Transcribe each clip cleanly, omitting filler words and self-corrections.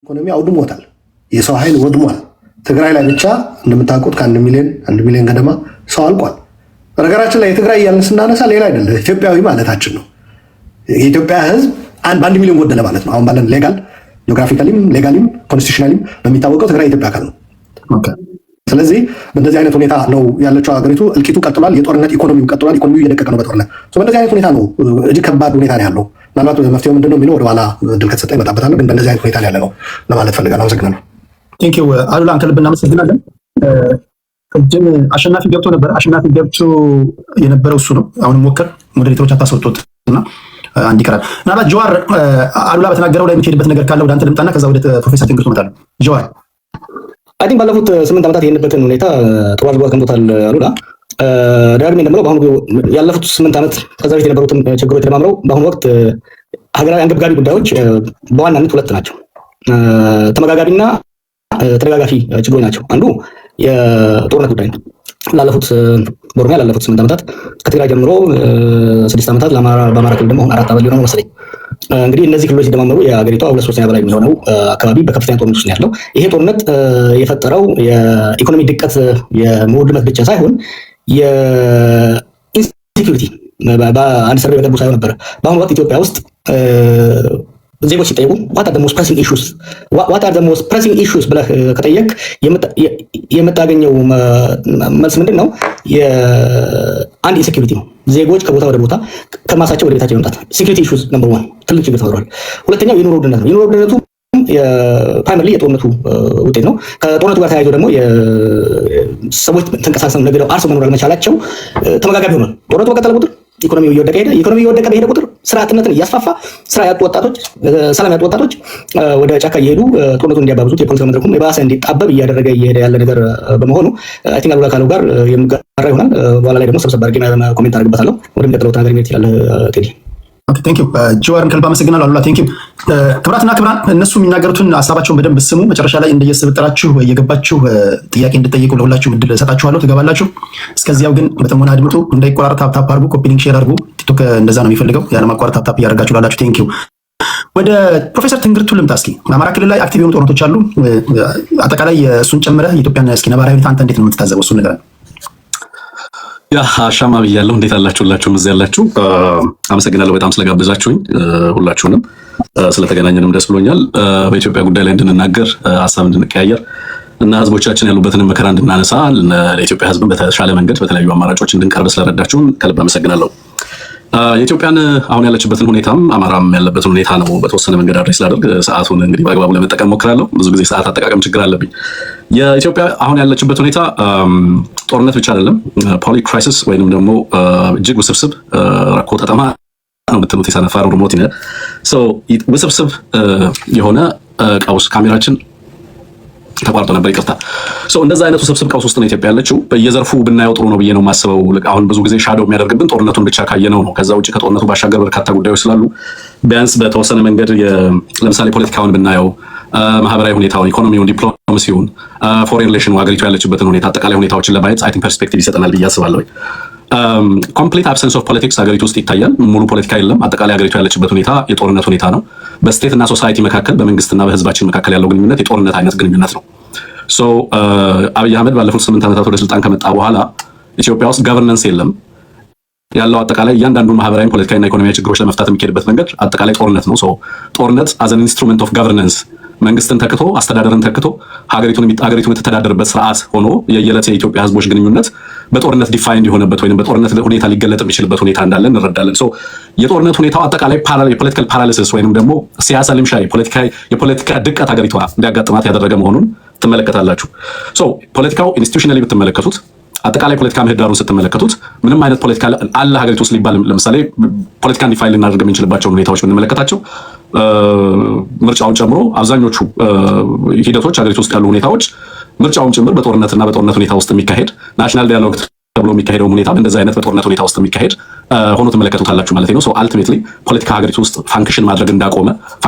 ኢኮኖሚ አውድሞታል። የሰው ኃይል ወድሟል። ትግራይ ላይ ብቻ እንደምታውቁት ከአንድ ሚሊዮን ገደማ ሰው አልቋል። በነገራችን ላይ የትግራይ እያልን ስናነሳ ሌላ አይደለም ኢትዮጵያዊ ማለታችን ነው። የኢትዮጵያ ሕዝብ በአንድ ሚሊዮን ጎደለ ማለት ነው። አሁን ባለን ሌጋል ጂኦግራፊካሊም ሌጋሊም ኮንስቲቱሽናሊም በሚታወቀው ትግራይ የኢትዮጵያ አካል ነው። ስለዚህ በእንደዚህ አይነት ሁኔታ ነው ያለችው ሀገሪቱ። እልቂቱ ቀጥሏል። የጦርነት ኢኮኖሚው ቀጥሏል። ኢኮኖሚው እየደቀቀ ነው በጦርነት። በእንደዚህ አይነት ሁኔታ ነው እጅግ ከባድ ሁኔታ ነው ያለው። ምናልባት መፍትሄው ምንድነው የሚለው ወደኋላ እድል ከተሰጠ ይመጣበታለሁ። ግን በእንደዚህ አይነት ሁኔታ ያለ ነው ለማለት ፈልጋለሁ። አመሰግናለሁ። ቴንክ ዩ አሉላ፣ ከልብ እናመሰግናለን። ቅድም አሸናፊ ገብቶ ነበር። አሸናፊ ገብቶ የነበረው እሱ ነው። አሁን ሞከር ሞዴሬተሮች አታስወጡት እና አንድ ይቀራል። ምናልባት ጀዋር አሉላ በተናገረው ላይ የምትሄድበት ነገር ካለ ወደ አንተ ልምጣና ከዛ ወደ ፕሮፌሰር ትንግርቱ እመጣለሁ። ጀዋር አይ ቲንክ ባለፉት 8 ዓመታት የሄድንበትን ሁኔታ ጥሩ አድርጎ አስቀምጦታል አሉላ። ዳግሜ እንደምለው በአሁኑ ያለፉት 8 ዓመት ከዛ በፊት የነበሩትን ችግሮች ተደማምረው በአሁኑ ወቅት ሀገራዊ አንገብጋቢ ጉዳዮች በዋናነት ሁለት ናቸው። ተመጋጋቢና ተደጋጋፊ ችግሮች ናቸው። አንዱ የጦርነት ጉዳይ ነው። በኦሮሚያ ላለፉት 8 ዓመታት ከትግራይ ጀምሮ 6 ዓመታት በአማራ ክልል ደግሞ 4 ዓመት ሊሆነው መሰለኝ። እንግዲህ እነዚህ ክልሎች ሲደማመሩ የሀገሪቷ 2/3 በላይ የሚሆነው አካባቢ በከፍተኛ ጦርነት ውስጥ ነው ያለው። ይሄ ጦርነት የፈጠረው የኢኮኖሚ ድቀት የመውድመት ብቻ ሳይሆን የኢንሴኪዩሪቲ በአንድ ሰርቬይ በቅርቡ ሳይሆን ነበር። በአሁኑ ወቅት ኢትዮጵያ ውስጥ ዜጎች ሲጠይቁ ዋት አር ዘ ሞስት ፕሬሲንግ ኢሹስ ብለህ ከጠየቅ የምታገኘው መልስ ምንድን ነው? የአንድ ኢንሴኪዩሪቲ ነው። ዜጎች ከቦታ ወደ ቦታ ከማሳቸው ወደ ቤታቸው መምጣት ሴኩሪቲ ኢሹስ ነምበር 1 ትልቅ ችግር ተፈጥሯል። ሁለተኛው የኑሮ ውድነት ነው። የኑሮ ውድነቱ ፕራይመሪ የጦርነቱ ውጤት ነው። ከጦርነቱ ጋር ተያይዞ ደግሞ ሰዎች ተንቀሳቅሰው ነግደው አርሰው መኖር አለመቻላቸው ተመጋጋቢ ሆኗል። ጦርነቱ በቀጠለ ቁጥር ኢኮኖሚው እየወደቀ ሄደ። ኢኮኖሚው እየወደቀ በሄደ ቁጥር ስራ አጥነትን እያስፋፋ ስራ ያጡ ወጣቶች፣ ሰላም ያጡ ወጣቶች ወደ ጫካ እየሄዱ ጦርነቱን እንዲያባብዙት የፖለቲካ መድረኩም የባሰ እንዲጣበብ እያደረገ እየሄደ ያለ ነገር በመሆኑ አይ ቲንክ አሉላ ካለው ጋር የምጋራ ይሆናል። በኋላ ላይ ደግሞ ሰብሰብ አድርጌ ኮሜንት አድርግበታለሁ። ወደሚቀጥለው ተናገር የሚል ይችላል ቴዲ። ኦኬ ቴንክ ዩ ጀዋርን ከልብ አመሰግናለሁ። አሉላ ቴንክ ዩ። ክብራትና ክብራን እነሱ የሚናገሩትን ሀሳባቸውን በደንብ ስሙ። መጨረሻ ላይ እንደየስብጥራችሁ እየገባችሁ ጥያቄ እንድጠይቁ ለሁላችሁ እድል እሰጣችኋለሁ። ትገባላችሁ። እስከዚያው ግን በጥሞና አድምጡ። እንዳይቆራረጥ ታፕ አድርጉ፣ ኮፒ ሊንክ ሼር አድርጉ። ቲክቶክ እንደዛ ነው የሚፈልገው። ያለማቋረጥ ታፕ እያደረጋችሁ ላላችሁ ቴንክ ዩ። ወደ ፕሮፌሰር ትንግርቱ ልምጣ። እስኪ አማራ ክልል ላይ አክቲቭ የሆኑ ጦርነቶች አሉ። አጠቃላይ እሱን ጨምረህ የኢትዮጵያን እስኪ ነባራዊ ሁኔታ አንተ እንዴት ነው የምትታዘበው? እሱን ነገር ያ አሻማ ብያለሁ። እንዴት አላችሁላችሁም? እዚህ ያላችሁ አመሰግናለሁ በጣም ስለጋበዛችሁኝ። ሁላችሁንም ስለተገናኘንም ደስ ብሎኛል። በኢትዮጵያ ጉዳይ ላይ እንድንናገር ሀሳብ እንድንቀያየር እና ህዝቦቻችን ያሉበትን መከራ እንድናነሳ ለኢትዮጵያ ህዝብን በተሻለ መንገድ በተለያዩ አማራጮች እንድንቀርብ ስለረዳችሁን ከልብ አመሰግናለሁ። የኢትዮጵያን አሁን ያለችበትን ሁኔታም አማራም ያለበትን ሁኔታ ነው በተወሰነ መንገድ አድሬስ ላደርግ ሰዓቱን እንግዲህ በአግባቡ ለመጠቀም ሞክራለሁ። ብዙ ጊዜ ሰዓት አጠቃቀም ችግር አለብኝ። የኢትዮጵያ አሁን ያለችበት ሁኔታ ጦርነት ብቻ አይደለም፣ ፖሊ ክራይሲስ ወይንም ደግሞ እጅግ ውስብስብ ኮተጠማ ነው የምትሉት የሰነፋር ሪሞት ይነ ውስብስብ የሆነ ቀውስ ካሜራችን ተቋርጦ ነበር፣ ይቅርታ። እንደዛ አይነቱ ውስብስብ ቀውስ ውስጥ ነው ኢትዮጵያ ያለችው። በየዘርፉ ብናየው ጥሩ ነው ብዬ ነው የማስበው። አሁን ብዙ ጊዜ ሻዶው የሚያደርግብን ጦርነቱን ብቻ ካየነው ነው። ከዛ ውጭ ከጦርነቱ ባሻገር በርካታ ጉዳዮች ስላሉ ቢያንስ በተወሰነ መንገድ ለምሳሌ ፖለቲካውን ብናየው፣ ማህበራዊ ሁኔታውን፣ ኢኮኖሚውን፣ ዲፕሎማሲውን፣ ፎሬን ሪሌሽኑ ሀገሪቱ ያለችበትን ሁኔታ አጠቃላይ ሁኔታዎችን ለማየት አይ ቲንክ ፐርስፔክቲቭ ይሰጠናል ብዬ አስባለሁ። ኮምፕሊት አብሰንስ ኦፍ ፖለቲክስ ሀገሪቱ ውስጥ ይታያል። ሙሉ ፖለቲካ የለም። አጠቃላይ ሀገሪቱ ያለችበት ሁኔታ የጦርነት ሁኔታ ነው። በስቴት እና ሶሳይቲ መካከል በመንግስትና በህዝባችን መካከል ያለው ግንኙነት የጦርነት አይነት ግንኙነት ነው። አብይ አህመድ ባለፉት 8 ዓመታት ወደ ስልጣን ከመጣ በኋላ ኢትዮጵያ ውስጥ ገቨርነንስ የለም። ያለው አጠቃላይ እያንዳንዱ ማህበራዊ፣ ፖለቲካዊና ኢኮኖሚያዊ ችግሮች ለመፍታት የሚካሄድበት መንገድ አጠቃላይ ጦርነት ነው። ጦርነት አዝ አን ኢንስትሩመንት ኦፍ ገቨርነንስ መንግስትን ተክቶ አስተዳደርን ተክቶ ሀገሪቱን የምትተዳደርበት ስርዓት ሆኖ የየዕለት የኢትዮጵያ ህዝቦች ግንኙነት በጦርነት ዲፋይንድ የሆነበት ወይም በጦርነት ሁኔታ ሊገለጥ የሚችልበት ሁኔታ እንዳለ እንረዳለን። የጦርነት ሁኔታው አጠቃላይ የፖለቲካል ፓራሊሲስ ወይም ደግሞ ሲያሳ ልምሻ የፖለቲካ ድቀት ሀገሪቷ እንዲያጋጥማት ያደረገ መሆኑን ትመለከታላችሁ። ፖለቲካው ኢንስቲቱሽናሊ ብትመለከቱት፣ አጠቃላይ ፖለቲካ ምህዳሩን ስትመለከቱት ምንም አይነት ፖለቲካ አለ ሀገሪቱ ውስጥ ሊባል ለምሳሌ ፖለቲካን ዲፋይን ልናደርግ የምንችልባቸውን ሁኔታዎች ብንመለከታቸው ምርጫውን ጨምሮ አብዛኞቹ ሂደቶች ሀገሪቱ ውስጥ ያሉ ሁኔታዎች ምርጫውን ጭምር በጦርነትና በጦርነት ሁኔታ ውስጥ የሚካሄድ ናሽናል ዲያሎግ ተብሎ የሚካሄደው ሁኔታ እንደዚህ አይነት በጦርነት ሁኔታ ውስጥ የሚካሄድ ሆኖ ትመለከቱታላችሁ ማለት ነው። አልቲሜትሊ ፖለቲካ ሀገሪቱ ውስጥ ፋንክሽን ማድረግ እንዳቆመ፣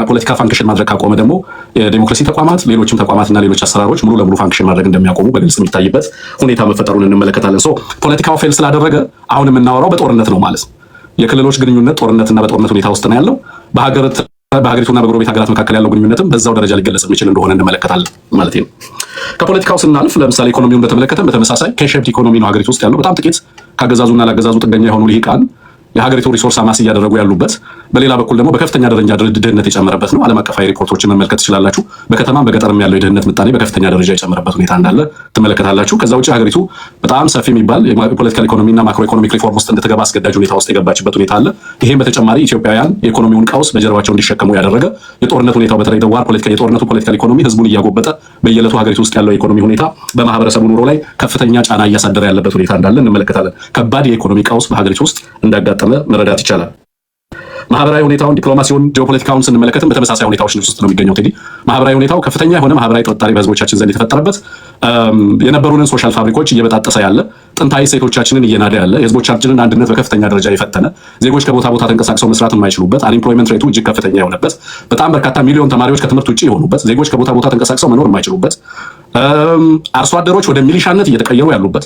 ፖለቲካ ፋንክሽን ማድረግ ካቆመ ደግሞ የዲሞክራሲ ተቋማት፣ ሌሎችም ተቋማትና ሌሎች አሰራሮች ሙሉ ለሙሉ ፋንክሽን ማድረግ እንደሚያቆሙ በግልጽ የሚታይበት ሁኔታ መፈጠሩን እንመለከታለን። ፖለቲካው ፌል ስላደረገ አሁን የምናወራው በጦርነት ነው ማለት ነው። የክልሎች ግንኙነት ጦርነትና በጦርነት ሁኔታ ውስጥ ነው ያለው። በሀገር በሀገሪቱና በጎረቤት ሀገራት መካከል ያለው ግንኙነትም በዛው ደረጃ ሊገለጽ የሚችል እንደሆነ እንመለከታለን ማለት ነው። ከፖለቲካው ስናልፍ ለምሳሌ ኢኮኖሚውን በተመለከተ በተመሳሳይ ኬሽፕት ኢኮኖሚ ነው ሀገሪቱ ውስጥ ያለው። በጣም ጥቂት ካገዛዙና ላገዛዙ ጥገኛ የሆኑ ልሂቃን የሀገሪቱ ሪሶርስ አማስ እያደረጉ ያሉበት፣ በሌላ በኩል ደግሞ በከፍተኛ ደረጃ ድህነት የጨመረበት ነው። ዓለም አቀፋዊ ሪፖርቶችን መመልከት ትችላላችሁ። በከተማም በገጠርም ያለው የድህነት ምጣኔ በከፍተኛ ደረጃ የጨመረበት ሁኔታ እንዳለ ትመለከታላችሁ። ከዛ ውጭ ሀገሪቱ በጣም ሰፊ የሚባል የፖለቲካል ኢኮኖሚና ማክሮ ኢኮኖሚክ ሪፎርም ውስጥ እንድትገባ አስገዳጅ ሁኔታ ውስጥ የገባችበት ሁኔታ አለ። ይሄም በተጨማሪ ኢትዮጵያውያን የኢኮኖሚውን ቀውስ በጀርባቸው እንዲሸከሙ ያደረገ የጦርነት ሁኔታው በተለይ ደዋር ፖለቲካ የጦርነቱ ፖለቲካል ኢኮኖሚ ህዝቡን እያጎበጠ በየዕለቱ ሀገሪቱ ውስጥ ያለው የኢኮኖሚ ሁኔታ በማህበረሰቡ ኑሮ ላይ ከፍተኛ ጫና እያሳደረ ያለበት ሁኔታ እንዳለ እንመለከታለን። ከባድ የኢኮኖሚ ቀውስ በሀገሪቱ ውስጥ እንዳጋጠመ መረዳት ይቻላል። ማህበራዊ ሁኔታውን፣ ዲፕሎማሲውን፣ ጂኦፖለቲካውን ስንመለከትም በተመሳሳይ ሁኔታዎች ውስጥ ነው የሚገኘው። እንግዲህ ማህበራዊ ሁኔታው ከፍተኛ የሆነ ማህበራዊ ጥርጣሬ በህዝቦቻችን ዘንድ የተፈጠረበት፣ የነበሩንን ሶሻል ፋብሪኮች እየበጣጠሰ ያለ፣ ጥንታዊ ሴቶቻችንን እየናደ ያለ፣ የህዝቦቻችንን አንድነት በከፍተኛ ደረጃ የፈተነ፣ ዜጎች ከቦታ ቦታ ተንቀሳቅሰው መስራት የማይችሉበት፣ አንኤምፕሎይመንት ሬቱ እጅግ ከፍተኛ የሆነበት፣ በጣም በርካታ ሚሊዮን ተማሪዎች ከትምህርት ውጭ የሆኑበት፣ ዜጎች ከቦታ ቦታ ተንቀሳቅሰው መኖር የማይችሉበት፣ አርሶ አደሮች ወደ ሚሊሻነት እየተቀየሩ ያሉበት፣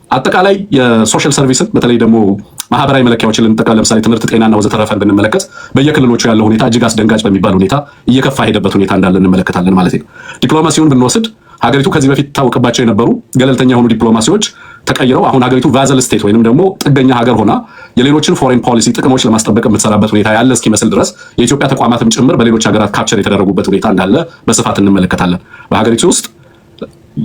አጠቃላይ የሶሻል ሰርቪስን በተለይ ደግሞ ማህበራዊ መለኪያዎችን ልንጠቀም ለምሳሌ ትምህርት፣ ጤናና ወዘተረፈን ብንመለከት በየክልሎቹ ያለው ሁኔታ እጅግ አስደንጋጭ በሚባል ሁኔታ እየከፋ ሄደበት ሁኔታ እንዳለ እንመለከታለን ማለት ነው። ዲፕሎማሲውን ብንወስድ ሀገሪቱ ከዚህ በፊት ታወቅባቸው የነበሩ ገለልተኛ የሆኑ ዲፕሎማሲዎች ተቀይረው አሁን ሀገሪቱ ቫዘል ስቴት ወይንም ደግሞ ጥገኛ ሀገር ሆና የሌሎችን ፎሬን ፖሊሲ ጥቅሞች ለማስጠበቅ የምትሰራበት ሁኔታ ያለ እስኪመስል ድረስ የኢትዮጵያ ተቋማትም ጭምር በሌሎች ሀገራት ካፕቸር የተደረጉበት ሁኔታ እንዳለ በስፋት እንመለከታለን። በሀገሪቱ ውስጥ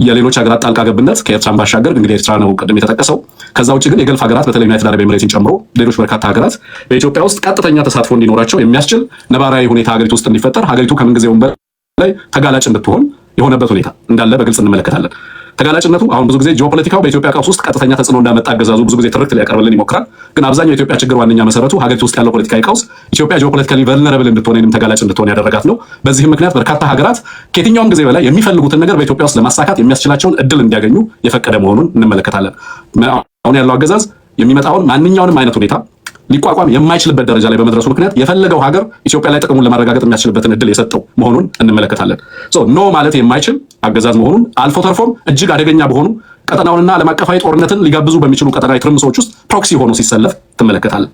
የሌሎች ሀገራት ጣልቃ ገብነት ከኤርትራን ባሻገር እንግዲህ ኤርትራ ነው ቅድም የተጠቀሰው። ከዛ ውጭ ግን የገልፍ ሀገራት በተለይ ዩናይትድ አረብ ኤሚሬትን ጨምሮ ሌሎች በርካታ ሀገራት በኢትዮጵያ ውስጥ ቀጥተኛ ተሳትፎ እንዲኖራቸው የሚያስችል ነባራዊ ሁኔታ ሀገሪቱ ውስጥ እንዲፈጠር ሀገሪቱ ከምንጊዜውም በላይ ተጋላጭ እንድትሆን የሆነበት ሁኔታ እንዳለ በግልጽ እንመለከታለን። ተጋላጭነቱ አሁን ብዙ ጊዜ ጂኦፖለቲካው በኢትዮጵያ ቀውስ ውስጥ ቀጥተኛ ተጽዕኖ እንዳመጣ አገዛዙ ብዙ ጊዜ ትርክት ሊያቀርብልን ይሞክራል። ግን አብዛኛው የኢትዮጵያ ችግር ዋነኛ መሰረቱ ሀገሪቱ ውስጥ ያለው ፖለቲካዊ ቀውስ ኢትዮጵያ ጂኦፖለቲካሊ ቨልነረብል እንድትሆን ወይም ተጋላጭ እንድትሆን ያደረጋት ነው። በዚህም ምክንያት በርካታ ሀገራት ከየትኛውም ጊዜ በላይ የሚፈልጉትን ነገር በኢትዮጵያ ውስጥ ለማሳካት የሚያስችላቸውን እድል እንዲያገኙ የፈቀደ መሆኑን እንመለከታለን። አሁን ያለው አገዛዝ የሚመጣውን ማንኛውንም አይነት ሁኔታ ሊቋቋም የማይችልበት ደረጃ ላይ በመድረሱ ምክንያት የፈለገው ሀገር ኢትዮጵያ ላይ ጥቅሙን ለማረጋገጥ የሚያስችልበትን እድል የሰጠው መሆኑን እንመለከታለን። ኖ ማለት የማይችል አገዛዝ መሆኑን አልፎ ተርፎም እጅግ አደገኛ በሆኑ ቀጠናውንና ዓለም አቀፋዊ ጦርነትን ሊጋብዙ በሚችሉ ቀጠናዊ ትርምሶች ውስጥ ፕሮክሲ ሆኖ ሲሰለፍ ትመለከታለን።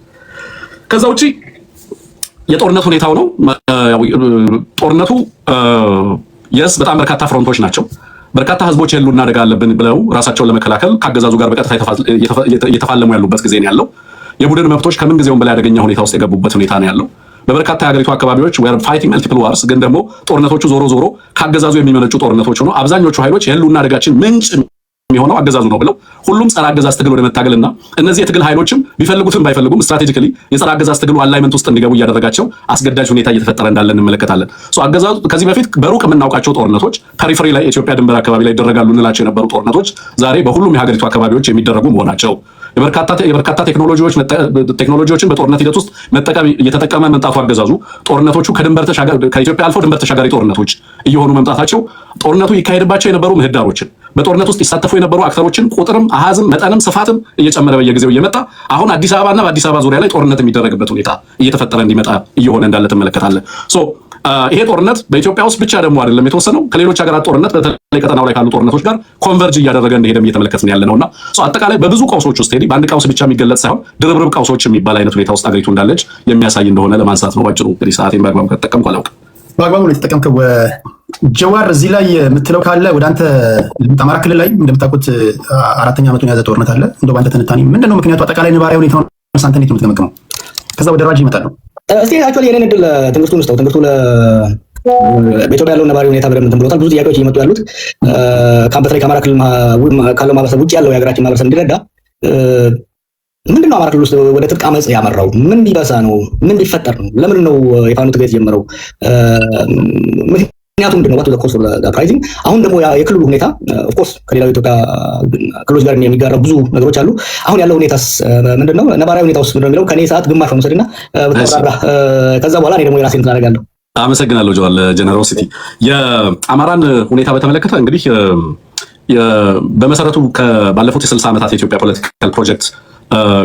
ከዛ ውጪ የጦርነት ሁኔታው ነው። ጦርነቱ የስ በጣም በርካታ ፍሮንቶች ናቸው። በርካታ ህዝቦች የህልውና አደጋ አለብን ብለው ራሳቸውን ለመከላከል ከአገዛዙ ጋር በቀጥታ እየተፋለሙ ያሉበት ጊዜ ነው ያለው። የቡድን መብቶች ከምን ጊዜውም በላይ አደገኛ ሁኔታ ውስጥ የገቡበት ሁኔታ ነው ያለው። በበርካታ የሀገሪቱ አካባቢዎች ዌር ፋይቲንግ መልቲፕል ዋርስ፣ ግን ደግሞ ጦርነቶቹ ዞሮ ካገዛዙ የሚመነጩ ጦርነቶች ሆነው አብዛኞቹ ኃይሎች የህልውና አደጋችን ምንጭ የሚሆነው አገዛዙ ነው ብለው ሁሉም ጸረ አገዛዝ ትግል ወደ መታገልና እነዚህ የትግል ኃይሎችም ቢፈልጉትም ባይፈልጉም ስትራቴጂካሊ የጸረ አገዛዝ ትግሉ አላይመንት ውስጥ እንዲገቡ እያደረጋቸው አስገዳጅ ሁኔታ እየተፈጠረ እንዳለ እንመለከታለን። አገዛዙ ከዚህ በፊት በሩቅ የምናውቃቸው ጦርነቶች ፐሪፈሪ ላይ የኢትዮጵያ ድንበር አካባቢ ላይ ይደረጋሉ እንላቸው የነበሩ ጦርነቶች ዛሬ በሁሉም የሀገሪቱ አካባቢዎች የሚደረጉ መሆናቸው፣ የበርካታ ቴክኖሎጂዎችን በጦርነት ሂደት ውስጥ እየተጠቀመ መምጣቱ አገዛዙ ጦርነቶቹ ከኢትዮጵያ አልፎ ድንበር ተሻጋሪ ጦርነቶች እየሆኑ መምጣታቸው ጦርነቱ ይካሄድባቸው የነበሩ ምህዳሮችን በጦርነት ውስጥ ይሳተፉ የነበሩ አክተሮችን ቁጥርም አሃዝም መጠንም ስፋትም እየጨመረ በየጊዜው እየመጣ አሁን አዲስ አበባና በአዲስ አበባ ዙሪያ ላይ ጦርነት የሚደረግበት ሁኔታ እየተፈጠረ እንዲመጣ እየሆነ እንዳለ ትመለከታለህ። ይሄ ጦርነት በኢትዮጵያ ውስጥ ብቻ ደግሞ አይደለም የተወሰነው፣ ከሌሎች ሀገራት ጦርነት በተለይ ቀጠናው ላይ ካሉ ጦርነቶች ጋር ኮንቨርጅ እያደረገ እንደሄደም እየተመለከትን ያለ ነውና አጠቃላይ በብዙ ቀውሶች ውስጥ በአንድ ቀውስ ብቻ የሚገለጽ ሳይሆን ድርብርብ ቀውሶች የሚባል አይነት ሁኔታ ውስጥ አገሪቱ እንዳለች የሚያሳይ እንደሆነ ለማንሳት ነው ባጭሩ። እንግዲህ ሰዓቴን በአግባቡ ከተጠቀምኩ አላውቅም። በአግባቡ ነው የተጠቀምከው። ጀዋር እዚህ ላይ የምትለው ካለ ወደ አንተ። አማራ ክልል ላይ እንደምታውቁት 4ኛ ዓመቱን የያዘ ጦርነት አለ። እንደው በአንተ ትንታኔ ምንድን ነው ምክንያቱ? አጠቃላይ ነባራዊ ሁኔታውን አንተ እንዴት ነው የምትገመግመው? ከዛ ወደ ራጅ ይመጣሉ። እስቲ አክቹዋሊ የኔን እድል ትምህርቱን ውስጥ ትምህርቱ በኢትዮጵያ ያለው ነባራዊ ሁኔታ በደንብ እንትን ብሎታል። ብዙ ጥያቄዎች እየመጡ ያሉት በተለይ ከአማራ ክልል ካለው ማህበረሰብ ውጭ ያለው የሀገራችን ማህበረሰብ እንዲረዳ ምንድን ነው አማራ ክልል ውስጥ ወደ ትጥቅ አመፅ ያመራው? ምን ቢበሳ ነው? ምን ቢፈጠር ነው? ለምን ነው የፋኖ ትግል የተጀመረው? ምክንያቱ ምንድን ነው? ኮርስ ፕራይዚንግ አሁን ደግሞ የክልሉ ሁኔታ ኦፍኮርስ ከሌላው ኢትዮጵያ ክልሎች ጋር የሚጋራው ብዙ ነገሮች አሉ። አሁን ያለው ሁኔታስ ምንድን ነው? ነባራዊ ሁኔታ ውስጥ ምንድን ነው የሚለው ከኔ ሰዓት ግማሽ መውሰድና ብታብራራ፣ ከዛ በኋላ እኔ ደግሞ የራሴን አደርጋለሁ። አመሰግናለሁ ጆዋል ጀነሮሲቲ። የአማራን ሁኔታ በተመለከተ እንግዲህ በመሰረቱ ባለፉት የ60 ዓመታት የኢትዮጵያ ፖለቲካል ፕሮጀክት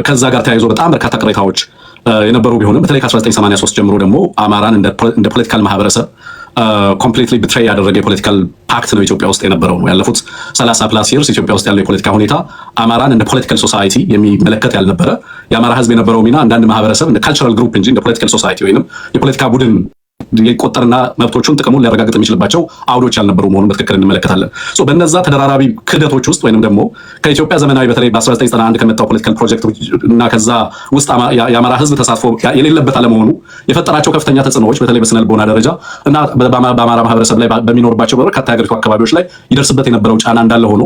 ከዛ ጋር ተያይዞ በጣም በርካታ ቅሬታዎች የነበሩ ቢሆንም በተለይ ከ1983 ጀምሮ ደግሞ አማራን እንደ ፖለቲካል ማህበረሰብ ኮምፕሊትሊ ቢትሬይ ያደረገ የፖለቲካል ፓክት ነው ኢትዮጵያ ውስጥ የነበረው። ያለፉት 30 ፕላስ ይርስ ኢትዮጵያ ውስጥ ያለው የፖለቲካ ሁኔታ አማራን እንደ ፖለቲካል ሶሳይቲ የሚመለከት ያልነበረ፣ የአማራ ህዝብ የነበረው ሚና አንዳንድ ማህበረሰብ እንደ ካልቸራል ግሩፕ እንጂ እንደ ፖለቲካል ሶሳይቲ ወይንም የፖለቲካ ቡድን ሊቆጠርና መብቶቹን ጥቅሙን ሊያረጋግጥ የሚችልባቸው አውዶች ያልነበሩ መሆኑን በትክክል እንመለከታለን። በነዛ ተደራራቢ ክህደቶች ውስጥ ወይንም ደግሞ ከኢትዮጵያ ዘመናዊ በተለይ በ1991 ከመጣው ፖለቲካል ፕሮጀክት እና ከዛ ውስጥ የአማራ ህዝብ ተሳትፎ የሌለበት አለመሆኑ የፈጠራቸው ከፍተኛ ተጽዕኖዎች በተለይ በስነ ልቦና ደረጃ እና በአማራ ማህበረሰብ ላይ በሚኖርባቸው በርካታ የሀገሪቱ አካባቢዎች ላይ ይደርስበት የነበረው ጫና እንዳለ ሆኖ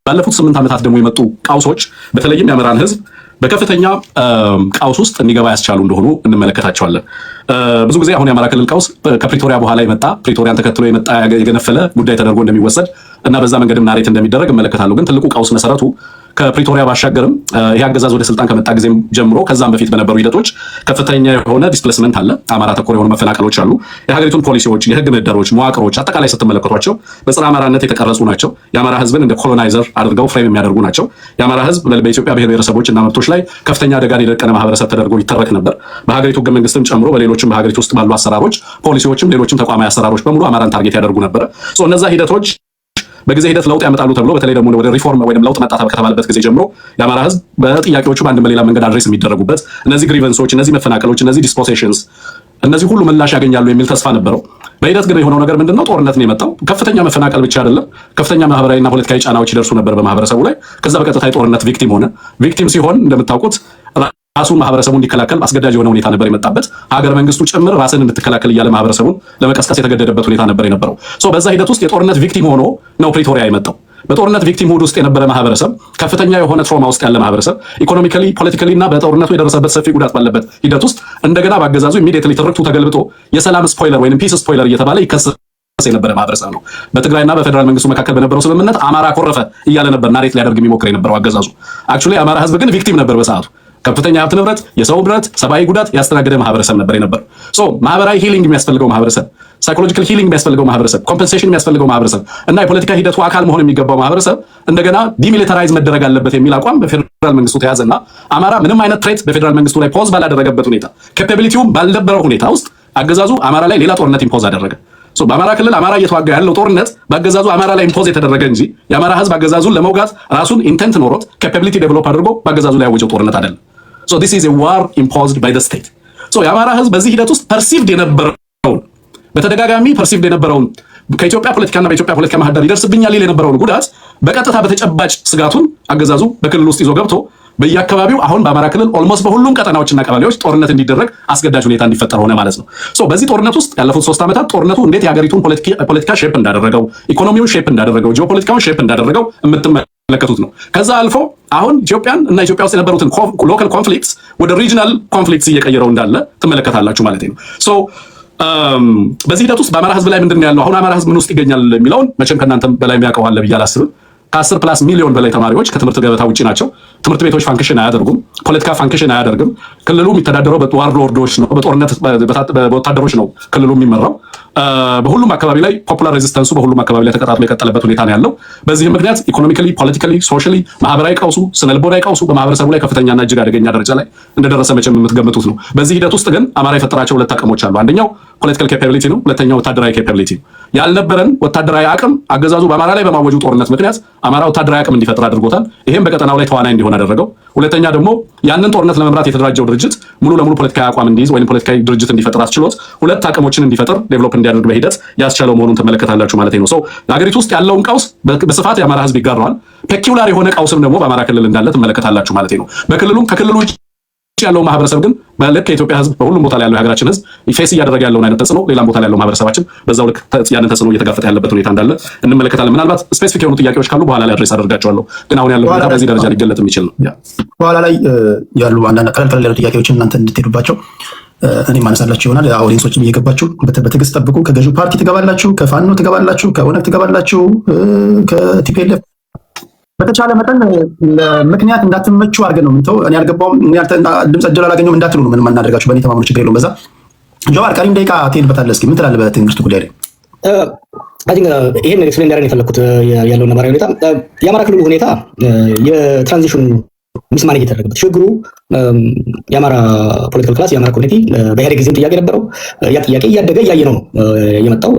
ባለፉት 8 ዓመታት ደግሞ የመጡ ቀውሶች በተለይም የአማራን ህዝብ በከፍተኛ ቀውስ ውስጥ እንዲገባ ያስቻሉ እንደሆኑ እንመለከታቸዋለን። ብዙ ጊዜ አሁን የአማራ ክልል ቀውስ ከፕሪቶሪያ በኋላ የመጣ ፕሪቶሪያን ተከትሎ የመጣ የገነፈለ ጉዳይ ተደርጎ እንደሚወሰድ እና በዛ መንገድም ናሬት እንደሚደረግ እመለከታለሁ። ግን ትልቁ ቀውስ መሰረቱ ከፕሪቶሪያ ባሻገርም ይህ አገዛዝ ወደ ስልጣን ከመጣ ጊዜም ጀምሮ ከዛም በፊት በነበሩ ሂደቶች ከፍተኛ የሆነ ዲስፕሌስመንት አለ። አማራ ተኮር የሆኑ መፈናቀሎች አሉ። የሀገሪቱን ፖሊሲዎች፣ የህግ ምህዳሮች፣ መዋቅሮች አጠቃላይ ስትመለከቷቸው በፀረ አማራነት የተቀረጹ ናቸው። የአማራ ህዝብን እንደ ኮሎናይዘር አድርገው ፍሬም የሚያደርጉ ናቸው። የአማራ ህዝብ በኢትዮጵያ ብሔር ብሔረሰቦች እና መብቶች ላይ ከፍተኛ አደጋን የደቀነ ማህበረሰብ ተደርጎ ይተረክ ነበር። በሀገሪቱ ህገ መንግስትም ጨምሮ በሌሎችም በሀገሪቱ ውስጥ ባሉ አሰራሮች፣ ፖሊሲዎችም ሌሎችም ተቋማዊ አሰራሮች በሙሉ አማራን ታርጌት ያደርጉ ነበር። እነዛ ሂደቶች በጊዜ ሂደት ለውጥ ያመጣሉ ተብሎ በተለይ ደግሞ ወደ ሪፎርም ወይም ለውጥ መጣ ከተባለበት ጊዜ ጀምሮ የአማራ ህዝብ በጥያቄዎቹ በአንድ በሌላ መንገድ አድሬስ የሚደረጉበት እነዚህ ግሪቨንሶች፣ እነዚህ መፈናቀሎች፣ እነዚህ ዲስፖሴሽንስ እነዚህ ሁሉ ምላሽ ያገኛሉ የሚል ተስፋ ነበረው። በሂደት ግን የሆነው ነገር ምንድነው? ጦርነት ነው የመጣው። ከፍተኛ መፈናቀል ብቻ አይደለም፣ ከፍተኛ ማህበራዊና ፖለቲካዊ ጫናዎች ይደርሱ ነበር በማህበረሰቡ ላይ። ከዛ በቀጥታ የጦርነት ቪክቲም ሆነ። ቪክቲም ሲሆን እንደምታውቁት ራሱን ማህበረሰቡ እንዲከላከል አስገዳጅ የሆነ ሁኔታ ነበር የመጣበት። ሀገር መንግስቱ ጭምር ራስን እንድትከላከል እያለ ማህበረሰቡን ለመቀስቀስ የተገደደበት ሁኔታ ነበር የነበረው። በዛ ሂደት ውስጥ የጦርነት ቪክቲም ሆኖ ነው ፕሪቶሪያ የመጣው። በጦርነት ቪክቲም ሁድ ውስጥ የነበረ ማህበረሰብ፣ ከፍተኛ የሆነ ትሮማ ውስጥ ያለ ማህበረሰብ፣ ኢኮኖሚካሊ ፖለቲካሊ እና በጦርነቱ የደረሰበት ሰፊ ጉዳት ባለበት ሂደት ውስጥ እንደገና ባገዛዙ ኢሚዲየትሊ ትርክቱ ተገልብጦ የሰላም ስፖይለር ወይም ፒስ ስፖይለር እየተባለ ይከሰስ የነበረ ማህበረሰብ ነው። በትግራይና በፌደራል መንግስቱ መካከል በነበረው ስምምነት አማራ ኮረፈ እያለ ነበር ናሬት ሊያደርግ የሚሞክር የነበረው አገዛዙ። አክቹዋሊ የአማራ ህዝብ ግን ቪክቲም ነበር በሰዓቱ። ከፍተኛ ሀብት ንብረት፣ የሰው ንብረት፣ ሰብአዊ ጉዳት ያስተናገደ ማህበረሰብ ነበር የነበረው። ማህበራዊ ሂሊንግ የሚያስፈልገው ማህበረሰብ፣ ሳይኮሎጂካል ሂሊንግ የሚያስፈልገው ማህበረሰብ፣ ኮምፐንሴሽን የሚያስፈልገው ማህበረሰብ እና የፖለቲካ ሂደቱ አካል መሆን የሚገባው ማህበረሰብ እንደገና ዲሚሊታራይዝ መደረግ አለበት የሚል አቋም በፌደራል መንግስቱ ተያዘና አማራ ምንም አይነት ትሬት በፌደራል መንግስቱ ላይ ፖዝ ባላደረገበት ሁኔታ፣ ካፓቢሊቲውም ባልነበረው ሁኔታ ውስጥ አገዛዙ አማራ ላይ ሌላ ጦርነት ኢምፖዝ አደረገ። በአማራ ክልል አማራ እየተዋጋ ያለው ጦርነት በአገዛዙ አማራ ላይ ኢምፖዝ የተደረገ እንጂ የአማራ ህዝብ አገዛዙን ለመውጋት ራሱን ኢንቴንት ኖሮት ካፓቢሊቲ ዴቨሎፕ አድርጎ በአገዛዙ ላይ ያወጀው ጦርነት አይደለም። this is a war imposed by the state. የአማራ ህዝብ በዚህ ሂደት ውስጥ ፐርሲቭድ የነበረውን በተደጋጋሚ ፐርሲቭድ የነበረውን ከኢትዮጵያ ፖለቲካና በኢትዮጵያ ፖለቲካ ማህደር ይደርስብኛል ይል የነበረውን ጉዳት በቀጥታ በተጨባጭ ስጋቱን አገዛዙ በክልል ውስጥ ይዞ ገብቶ በየአካባቢው አሁን በአማራ ክልል ኦልሞስት በሁሉም ቀጠናዎችና ቀበሌዎች ጦርነት እንዲደረግ አስገዳጅ ሁኔታ እንዲፈጠር ሆነ ማለት ነው። በዚህ ጦርነት ውስጥ ያለፉት 3 ዓመታት ጦርነቱ እንዴት የሀገሪቱን ፖለቲካ ሼፕ እንዳደረገው፣ ኢኮኖሚውን ሼፕ እንዳደረገው፣ ጂኦፖለቲካውን ሼፕ እንዳደረገው የምትመለከቱት ነው። ከዛ አልፎ አሁን ኢትዮጵያን እና ኢትዮጵያ ውስጥ የነበሩትን ሎካል ኮንፍሊክትስ ወደ ሪጂናል ኮንፍሊክትስ እየቀየረው እንዳለ ትመለከታላችሁ ማለት ነው። በዚህ ሂደት ውስጥ በአማራ ህዝብ ላይ ምንድን ነው ያለው? አሁን አማራ ህዝብ ምን ውስጥ ይገኛል የሚለውን መቼም ከእናንተም በላይ የሚያውቀው አለ ብዬ አላስብም። ከ10+ ሚሊዮን በላይ ተማሪዎች ከትምህርት ገበታ ውጪ ናቸው። ትምህርት ቤቶች ፋንክሽን አያደርጉም። ፖለቲካ ፋንክሽን አያደርግም። ክልሉ የሚተዳደረው በዋርሎርዶች ነው፣ በጦርነት በወታደሮች ነው ክልሉ የሚመራው። በሁሉም አካባቢ ላይ ፖፑላር ሬዚስተንሱ በሁሉም አካባቢ ላይ ተቀጣጥሎ የቀጠለበት ሁኔታ ነው ያለው። በዚህም ምክንያት ኢኮኖሚካሊ፣ ፖለቲካሊ፣ ሶሻሊ ማህበራዊ ቀውሱ፣ ስነልቦናዊ ቀውሱ በማህበረሰቡ ላይ ከፍተኛና እጅግ አደገኛ ደረጃ ላይ እንደደረሰ መቼም የምትገምቱት ነው። በዚህ ሂደት ውስጥ ግን አማራ የፈጠራቸው 2 አቅሞች አሉ። አንደኛው ፖለቲካል ካፓቢሊቲ ነው። ሁለተኛው ወታደራዊ ካፓቢሊቲ ነው። ያልነበረን ወታደራዊ አቅም አገዛዙ በአማራ ላይ በማወጁ ጦርነት ምክንያት አማራ ወታደራዊ አቅም እንዲፈጥር አድርጎታል። ይሄም በቀጠናው ላይ ተዋናይ እንዲሆን አደረገው። ሁለተኛ ደግሞ ያንን ጦርነት ለመምራት የተደራጀው ድርጅት ሙሉ ለሙሉ ፖለቲካዊ አቋም እንዲይዝ ወይም ፖለቲካዊ ድርጅት እንዲፈጥር አስችሎት 2 አቅሞችን እንዲፈጥር ዴቨሎፕ እንዲያደርግ በሂደት ያስቻለው መሆኑን ትመለከታላችሁ ማለት ነው። ለሀገሪቱ ውስጥ ያለውን ቀውስ በስፋት የአማራ ህዝብ ይጋራዋል። ፔኪውላር የሆነ ቀውስም ደግሞ በአማራ ክልል እንዳለ ትመለከታላችሁ ማለት ነው። ከክልሉ ውጭ ያለው ማህበረሰብ ግን በልክ የኢትዮጵያ ህዝብ በሁሉም ቦታ ላይ ያለው የሀገራችን ህዝብ ፌስ እያደረገ ያለውን አይነት ተጽዕኖ ሌላም ቦታ ላይ ያለው ማህበረሰባችን በዛው ልክ ያንን ተጽዕኖ እየተጋፈጠ ያለበት ሁኔታ እንዳለ እንመለከታለን። ምናልባት ስፔሲፊክ የሆኑ ጥያቄዎች ካሉ በኋላ ላይ አድሬስ አደርጋቸዋለሁ። ግን አሁን ያለው ሁኔታ በዚህ ደረጃ ሊገለጥ የሚችል ነው። በኋላ ላይ ያሉ አንዳንድ ቀለል ያሉ ጥያቄዎችን እናንተ እንድትሄዱባቸው እኔ ማነሳላችሁ ይሆናል። ኦዲየንሶችም እየገባችሁ በትዕግስት ጠብቁ። ከገዢው ፓርቲ ትገባላችሁ፣ ከፋኖ ትገባላችሁ፣ ከኦነግ ትገባላችሁ፣ ከቲፒኤልኤፍ በተቻለ መጠን ምክንያት እንዳትመቹ አድርገን ነው የምንተው። እኔ አልገባውም ድምፅ እድል አላገኘሁም እንዳትሉ ነው ምንም አናደርጋችሁ። በእኔ ተማምኑ፣ ችግር የለውም። በዛ ጀዋር ቀሪም ደቂቃ ትሄድበታለህ። እስኪ ምን ትላለህ በትምህርት ጉዳይ ላይ? ይህን ኤክስፕሌን እንዳደረግ የፈለግኩት ያለውን ነባራዊ ሁኔታ የአማራ ክልሉ ሁኔታ የትራንዚሽን ሚስማኔጅ የተደረገበት ችግሩ የአማራ ፖለቲካል ክላስ የአማራ ኮሚኒቲ በኢህአዴግ ጊዜም ጥያቄ ነበረው። ያ ጥያቄ እያደገ እያየነው ነው የመጣው።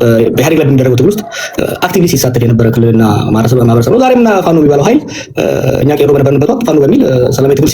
በኢህአዴግ ላይ በሚደረገው ትግል ውስጥ አክቲቪሊ ሲሳተፍ የነበረ ክልልና ማህበረሰብ ነው። ዛሬም ፋኖ የሚባለው ኃይል እኛ ቄሮ በነበርንበት ወቅት ፋኖ በሚል ሰላማዊ ትግል